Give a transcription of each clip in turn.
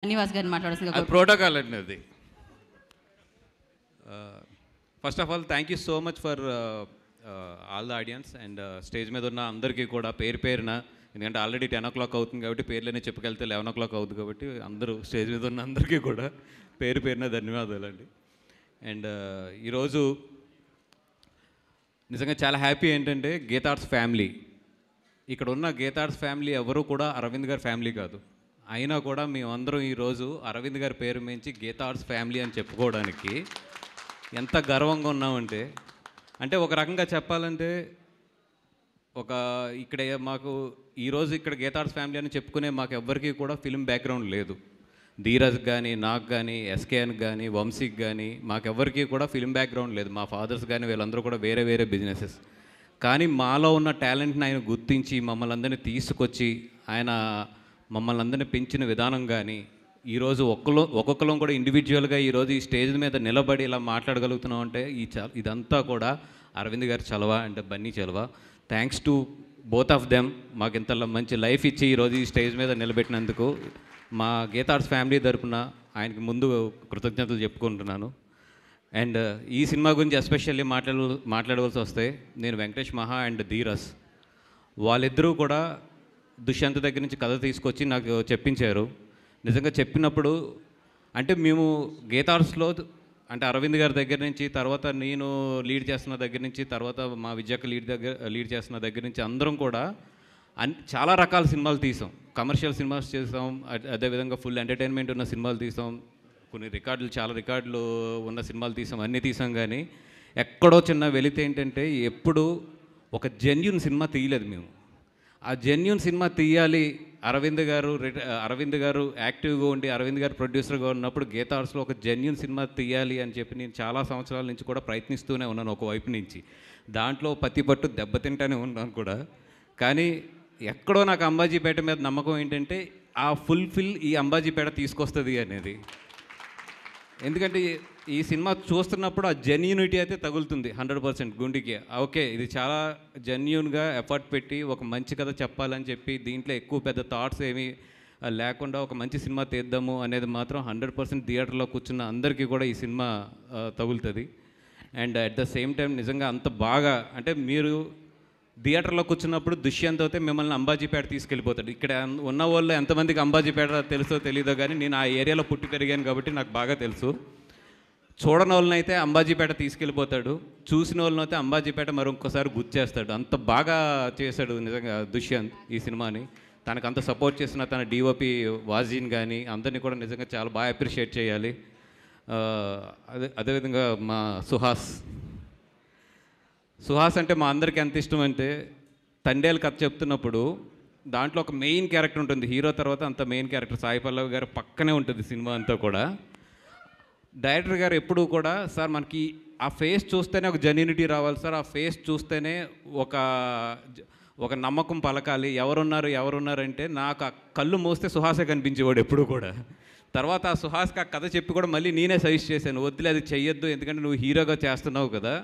శ్రీనివాస్ గారిని మాట్లాడాల్సిందిగా ప్రోటోకాల్ అండి అది. First of all thank you so much for all the audience and stage మీద ఉన్న అందరికీ కూడా పేరు పేరున, ఎందుకంటే ఆల్రెడీ 10 o'clock అవుతుంది కాబట్టి పేర్లనే చెప్పుకెళ్తే 11 o'clock అవుతుంది కాబట్టి అందరూ స్టేజ్ మీద ఉన్న అందరికీ కూడా పేరు పేరున ధన్యవాదాలండి. అండ్ ఈరోజు నిజంగా చాలా హ్యాపీ ఏంటంటే గీతార్ట్స్ ఫ్యామిలీ, ఇక్కడ ఉన్న గీతార్ట్స్ ఫ్యామిలీ ఎవరు కూడా అరవింద్ గారి ఫ్యామిలీ కాదు. అయినా కూడా మేమందరం ఈరోజు అరవింద్ గారి పేరు మించి గీతార్ట్స్ ఫ్యామిలీ అని చెప్పుకోవడానికి ఎంత గర్వంగా ఉన్నామంటే, అంటే ఒక రకంగా చెప్పాలంటే ఇక్కడ మాకు ఈరోజు ఇక్కడ గీతార్ట్స్ ఫ్యామిలీ అని చెప్పుకునే మాకు ఎవ్వరికీ కూడా ఫిల్మ్ బ్యాక్గ్రౌండ్ లేదు. ధీరజ్ కానీ, నాకు కానీ, ఎస్కేఎన్ కానీ, వంశీకి కానీ మాకెవ్వరికీ కూడా ఫిల్మ్ బ్యాక్గ్రౌండ్ లేదు. మా ఫాదర్స్ కానీ వీళ్ళందరూ కూడా వేరే వేరే బిజినెసెస్. కానీ మాలో ఉన్న టాలెంట్ని ఆయన గుర్తించి మమ్మల్ని అందరినీ తీసుకొచ్చి ఆయన మమ్మల్ని అందరినీ పెంచిన విధానం కానీ, ఈరోజు ఒక్కొక్కరం కూడా ఇండివిజువల్గా ఈరోజు ఈ స్టేజ్ మీద నిలబడి ఇలా మాట్లాడగలుగుతున్నాం అంటే ఇదంతా కూడా అరవింద్ గారి చలవ అంటే బన్నీ చలవ. Thanks to both of them మాకు ఇంత మంచి లైఫ్ ఇచ్చి ఈరోజు ఈ స్టేజ్ మీద నిలబెట్టినందుకు మా గీతార్ట్స్ ఫ్యామిలీ తరపున ఆయనకి ముందు కృతజ్ఞతలు చెప్పుకుంటున్నాను. అండ్ ఈ సినిమా గురించి ఎస్పెషల్లీ మాట్లాడవలసి వస్తే నేను వెంకటేష్ మహా అండ్ ధీరస్ వాళ్ళిద్దరూ కూడా దుష్యంత్ దగ్గర నుంచి కథ తీసుకొచ్చి నాకు చెప్పించారు. నిజంగా చెప్పినప్పుడు అంటే మేము గీతార్ట్స్లో అంటే అరవింద్ గారి దగ్గర నుంచి, తర్వాత నేను లీడ్ చేస్తున్న దగ్గర నుంచి, తర్వాత మా విజయక్క లీడ్ చేస్తున్న దగ్గర నుంచి అందరం కూడా చాలా రకాల సినిమాలు తీసాం. కమర్షియల్ సినిమాస్ చేసాం, అదేవిధంగా ఫుల్ ఎంటర్టైన్మెంట్ ఉన్న సినిమాలు తీసాం, చాలా రికార్డులు ఉన్న సినిమాలు తీసాం, అన్నీ తీసాం. కానీ ఎక్కడో చిన్న వెలితే ఏంటంటే ఎప్పుడు ఒక జెన్యూన్ సినిమా తీయలేదు మేము. ఆ జెన్యూన్ సినిమా తీయాలి, అరవింద్ గారు యాక్టివ్గా ఉండి అరవింద్ గారు ప్రొడ్యూసర్గా ఉన్నప్పుడు గీతార్ట్స్లో ఒక జెన్యూన్ సినిమా తీయాలి అని చెప్పి నేను చాలా సంవత్సరాల నుంచి కూడా ప్రయత్నిస్తూనే ఉన్నాను ఒకవైపు నుంచి. దాంట్లో పట్టు దెబ్బతింటానే ఉన్నాను కూడా. కానీ ఎక్కడో నాకు అంబాజీపేట మీద నమ్మకం ఏంటంటే ఆ ఫుల్ఫిల్ ఈ అంబాజీపేట తీసుకొస్తుంది అనేది. ఎందుకంటే ఈ సినిమా చూస్తున్నప్పుడు ఆ జెన్యూనిటీ అయితే తగులుతుంది 100% గుండెకి. ఓకే, ఇది చాలా జెన్యూన్గా ఎఫర్ట్ పెట్టి ఒక మంచి కథ చెప్పాలని చెప్పి దీంట్లో ఎక్కువ పెద్ద థాట్స్ ఏమీ లేకుండా ఒక మంచి సినిమా తీద్దాము అనేది మాత్రం 100% థియేటర్లో కూర్చున్న అందరికీ కూడా ఈ సినిమా తగులుతుంది. And at the same time నిజంగా అంత బాగా అంటే మీరు థియేటర్లో కూర్చున్నప్పుడు దుష్యంత్ అయితే మిమ్మల్ని అంబాజీపేట తీసుకెళ్ళిపోతాడు. ఇక్కడ ఉన్న వాళ్ళు ఎంతమందికి అంబాజీపేట తెలుసో తెలీదో కానీ నేను ఆ ఏరియాలో పుట్టి పెరిగాను కాబట్టి నాకు బాగా తెలుసు. చూడని వాళ్ళని అయితే అంబాజీపేట తీసుకెళ్ళిపోతాడు, చూసిన వాళ్ళని అయితే అంబాజీపేట మరొకసారి గుర్చేస్తాడు. అంత బాగా చేశాడు నిజంగా దుష్యంత్ ఈ సినిమాని. తనకు అంత సపోర్ట్ చేసిన తన డిఓపి వాజీన్ కానీ అందరినీ కూడా నిజంగా చాలా బాగా అప్రిషియేట్ చేయాలి. అదేవిధంగా మా సుహాస్ అంటే మా అందరికీ ఎంత ఇష్టం అంటే తండేలు కథ చెప్తున్నప్పుడు దాంట్లో ఒక మెయిన్ క్యారెక్టర్ ఉంటుంది. హీరో తర్వాత అంత మెయిన్ క్యారెక్టర్ సాయి పల్లవి గారు పక్కనే ఉంటుంది సినిమా అంతా కూడా. డైరెక్టర్ గారు ఎప్పుడూ కూడా సార్ మనకి ఆ ఫేస్ చూస్తేనే ఒక జెన్యూనిటీ రావాలి సార్, ఆ ఫేస్ చూస్తేనే ఒక నమ్మకం పలకాలి, ఎవరున్నారంటే నాకు ఆ కళ్ళు మూస్తే సుహాసే కనిపించేవాడు ఎప్పుడు కూడా. తర్వాత ఆ సుహాస్కి ఆ కథ చెప్పి కూడా మళ్ళీ నేనే సజెస్ట్ చేశాను, వద్దులే అది చెయ్యొద్దు, ఎందుకంటే నువ్వు హీరోగా చేస్తున్నావు కదా,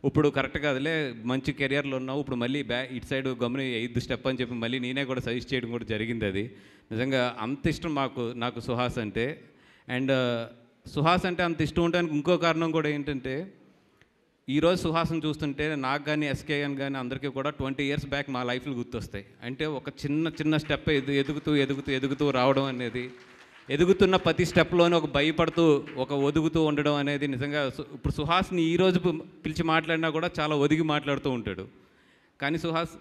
ఇప్పుడు కరెక్ట్ కాదులే, మంచి కెరియర్లో ఉన్నావు, ఇప్పుడు మళ్ళీ ఇటు సైడ్ గమ్ముని 8th స్టెప్ అని చెప్పి మళ్ళీ నేనే కూడా సజెస్ట్ చేయడం కూడా జరిగింది. అది నిజంగా అంత ఇష్టం నాకు సుహాస్ అంటే. అండ్ సుహాస్ అంటే అంత ఇష్టం ఉండడానికి ఇంకో కారణం కూడా ఏంటంటే ఈరోజు సుహాస్ని చూస్తుంటే నాకు కానీ ఎస్కేఎన్ కానీ అందరికీ కూడా 20 years బ్యాక్ మా లైఫ్లు గుర్తొస్తాయి. అంటే ఒక చిన్న స్టెప్ ఎదుగుతూ రావడం అనేది, ఎదుగుతున్న ప్రతి స్టెప్లోనే ఒక భయపడుతూ ఒదుగుతూ ఉండడం అనేది నిజంగా ఇప్పుడు సుహాస్ని ఈరోజు పిలిచి మాట్లాడినా కూడా చాలా ఒదిగి మాట్లాడుతూ ఉంటాడు. కానీ Suhas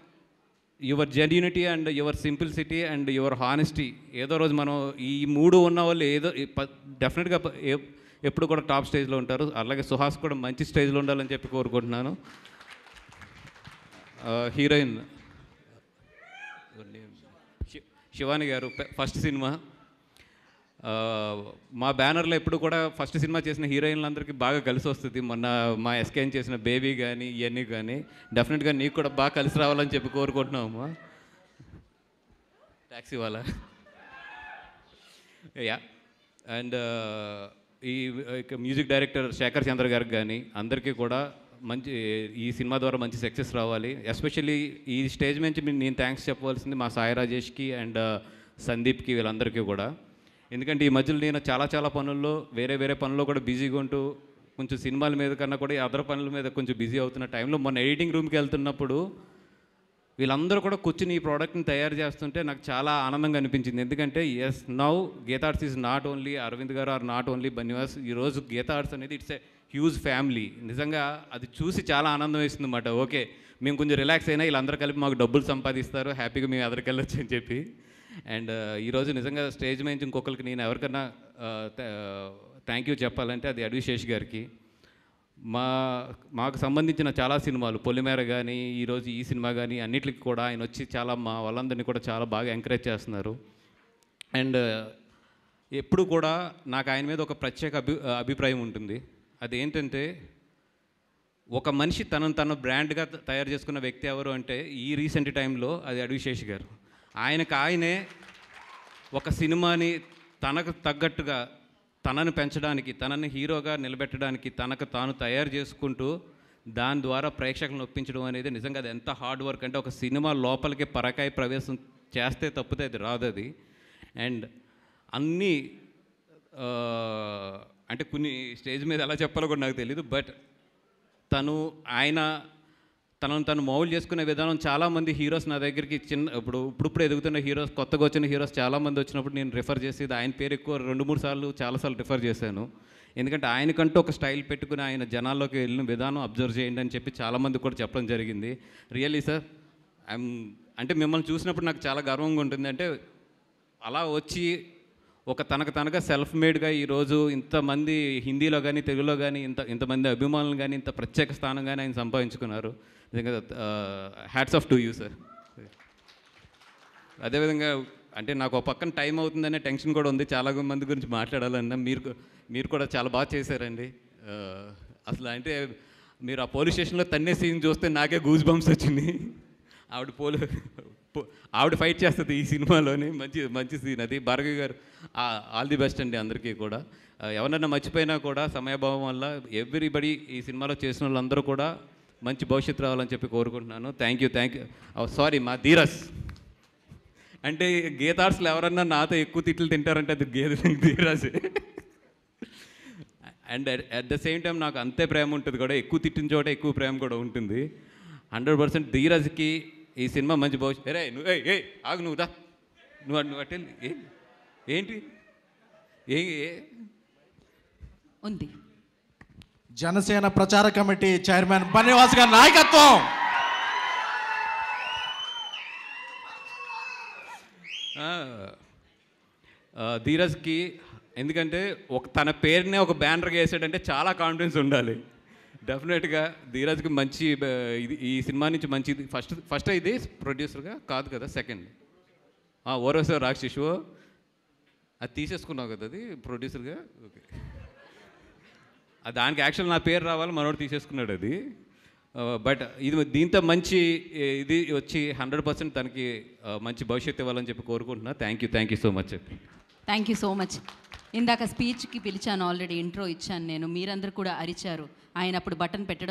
your genuinity and your simplicity and your honesty, ఏదో రోజు మనం ఈ 3 ఉన్న వాళ్ళు డెఫినెట్గా ఎప్పుడు కూడా టాప్ స్టేజ్లో ఉంటారు. అలాగే సుహాస్ కూడా మంచి స్టేజ్లో ఉండాలని చెప్పి కోరుకుంటున్నాను. హీరోయిన్ శివాని గారు ఫస్ట్ సినిమా మా బ్యానర్లో ఎప్పుడు కూడా ఫస్ట్ సినిమా చేసిన హీరోయిన్లందరికీ బాగా కలిసి వస్తుంది. మొన్న మా ఎస్కేఎన్ చేసిన బేబీ కానీ ఇవన్నీ కానీ డెఫినెట్గా నీకు కూడా బాగా కలిసి రావాలని చెప్పి కోరుకుంటున్నామమ్మా. ట్యాక్సీ వాళ్ళ యా. అండ్ ఈ మ్యూజిక్ డైరెక్టర్ శేఖర్ చంద్ర గారికి కానీ అందరికీ కూడా ఈ సినిమా ద్వారా మంచి సక్సెస్ రావాలి. ఎస్పెషల్లీ ఈ స్టేజ్ నుంచి నేను థ్యాంక్స్ చెప్పవలసింది మా సాయి రాజేష్కి అండ్ సందీప్కి, వీళ్ళందరికీ కూడా. ఎందుకంటే ఈ మధ్యలో నేను చాలా పనుల్లో వేరే పనుల్లో కూడా బిజీగా ఉంటూ కొంచెం సినిమాల మీద కన్నా కూడా ఈ అదర్ పనుల మీద కొంచెం బిజీ అవుతున్న టైంలో మొన్న ఎడిటింగ్ రూమ్కి వెళ్తున్నప్పుడు వీళ్ళందరూ కూడా కూర్చుని ఈ ప్రోడక్ట్ని తయారు చేస్తుంటే నాకు చాలా ఆనందంగా అనిపించింది. ఎందుకంటే as now Geeta Arts is not only Aravind గారు ఆర్ నాట్ ఓన్లీ బన్నివాస్. ఈరోజు గీతా ఆర్ట్స్ అనేది ఇట్స్ ఏ హ్యూజ్ ఫ్యామిలీ. నిజంగా అది చూసి చాలా ఆనందం వేస్తుంది అన్నమాట. ఓకే, మేము కొంచెం రిలాక్స్ అయినా వీళ్ళందరూ కలిపి మాకు డబ్బులు సంపాదిస్తారు, హ్యాపీగా మేము ఎదరికెళ్ళొచ్చు అని చెప్పి. అండ్ ఈరోజు నిజంగా స్టేజ్ మీద ఇంకొకరికి నేను ఎవరికన్నా థ్యాంక్ యూ చెప్పాలంటే అది అడ్విశేష్ గారికి. మాకు సంబంధించిన చాలా సినిమాలు పొలిమేర కానీ ఈరోజు ఈ సినిమా కానీ అన్నిటికి కూడా ఆయన వచ్చి చాలా మా వాళ్ళందరినీ కూడా చాలా బాగా ఎంకరేజ్ చేస్తున్నారు. అండ్ ఎప్పుడు కూడా నాకు ఆయన మీద ఒక ప్రత్యేక అభిప్రాయం ఉంటుంది. అదేంటంటే ఒక మనిషి తను బ్రాండ్గా తయారు చేసుకున్న వ్యక్తి ఎవరు అంటే ఈ రీసెంట్ టైంలో అది అడ్విశేష్ గారు. ఆయనే ఒక సినిమాని తనకు తగ్గట్టుగా తనను పెంచడానికి, తనని హీరోగా నిలబెట్టడానికి తనకు తాను తయారు చేసుకుంటూ దాని ద్వారా ప్రేక్షకులను ఒప్పించడం అనేది నిజంగా అది ఎంత హార్డ్ వర్క్ అంటే ఒక సినిమా లోపలికి పరకాయ ప్రవేశం చేస్తే తప్పితే అది రాదు అది. అండ్ అన్నీ అంటే కొన్ని స్టేజ్ మీద ఎలా చెప్పాలో కూడా నాకు తెలీదు. బట్ తను మౌల్డ్ చేసుకునే విధానం చాలామంది హీరోస్ నా దగ్గరికి ఇప్పుడు ఎదుగుతున్న హీరోస్, కొత్తగా వచ్చిన హీరోస్ చాలామంది వచ్చినప్పుడు నేను రిఫర్ చేసేది ఆయన పేరు ఎక్కువ 2-3 సార్లు చాలాసార్లు రిఫర్ చేశాను. ఎందుకంటే ఆయనకంటూ ఒక స్టైల్ పెట్టుకుని ఆయన జనాల్లోకి వెళ్ళిన విధానం అబ్జర్వ్ చేయండి అని చెప్పి చాలామంది కూడా చెప్పడం జరిగింది. రియల్లీ సార్ అంటే మిమ్మల్ని చూసినప్పుడు నాకు చాలా గర్వంగా ఉంటుంది. అంటే అలా వచ్చి ఒక తనగా సెల్ఫ్ మేడ్గా ఈరోజు ఇంతమంది హిందీలో కానీ తెలుగులో కానీ ఇంతమంది అభిమానులు కానీ ఇంత ప్రత్యేక స్థానం కానీ ఆయన సంపాదించుకున్నారు. నిజంగా hats off to you sir. అదేవిధంగా అంటే నాకు ఒక పక్కన టైం అవుతుందనే టెన్షన్ కూడా ఉంది, చాలా మంది గురించి మాట్లాడాలన్నా. మీరు కూడా చాలా బాగా చేశారండి. అసలు అంటే మీరు ఆ పోలీస్ స్టేషన్లో తన్నే సీన్ చూస్తే నాకే గూజ్ బంప్స్ వచ్చింది. ఆవిడ ఫైట్ చేస్తుంది ఈ సినిమాలోని, మంచి సీన్ అది. భార్గవి గారు ఆల్ ది బెస్ట్ అండి అందరికీ కూడా. ఎవరన్నా మర్చిపోయినా కూడా సమయభావం వల్ల ఎవ్రీబడి ఈ సినిమాలో చేసిన వాళ్ళందరూ కూడా మంచి భవిష్యత్తు రావాలని చెప్పి కోరుకుంటున్నాను. Thank you. సారీ మా ధీరజ్ అంటే గీతా ఆర్ట్స్లో ఎవరన్నా నాతో ఎక్కువ తిట్లు తింటారంటే అది Dheeraj. And at the same time నాకు అంతే ప్రేమ ఉంటుంది కూడా, ఎక్కువ తిట్టిన చోట ఎక్కువ ప్రేమ కూడా ఉంటుంది. 100% ధీరజ్కి ఈ సినిమా మంచి భవిష్యత్తు. ఆగు నువ్వు దా, నువ్వు అట్టే ఏంటి ఉంది. జనసేన ప్రచార కమిటీ చైర్మన్ బన్నివాస్ గారి నాయకత్వం. ధీరజ్కి ఎందుకంటే తన పేరునే ఒక బ్యానర్గా వేసాడంటే చాలా కాన్ఫిడెన్స్ ఉండాలి. డెఫినెట్గా ధీరజ్కి మంచి ఈ సినిమా నుంచి మంచిది. ఫస్ట్ ఇది ప్రొడ్యూసర్గా కాదు కదా, సెకండ్ ఓరవసే రాక్షసు అది తీసేసుకున్నావు కదా, అది ప్రొడ్యూసర్గా. ఓకే, దానికి యాక్చువల్ నా పేరు రావాలి, మనోడు తీసేసుకున్నాడు అది. బట్ దీంతో మంచి ఇది వచ్చి 100% తనకి మంచి భవిష్యత్తు ఇవ్వాలని చెప్పి కోరుకుంటున్నా. Thank you so much. Thank you so much. ఇందాక స్పీచ్కి పిలిచాను, ఆల్రెడీ ఇంట్రో ఇచ్చాను నేను, మీరందరూ కూడా అరిచారు. ఆయన అప్పుడు బటన్ పెట్టడం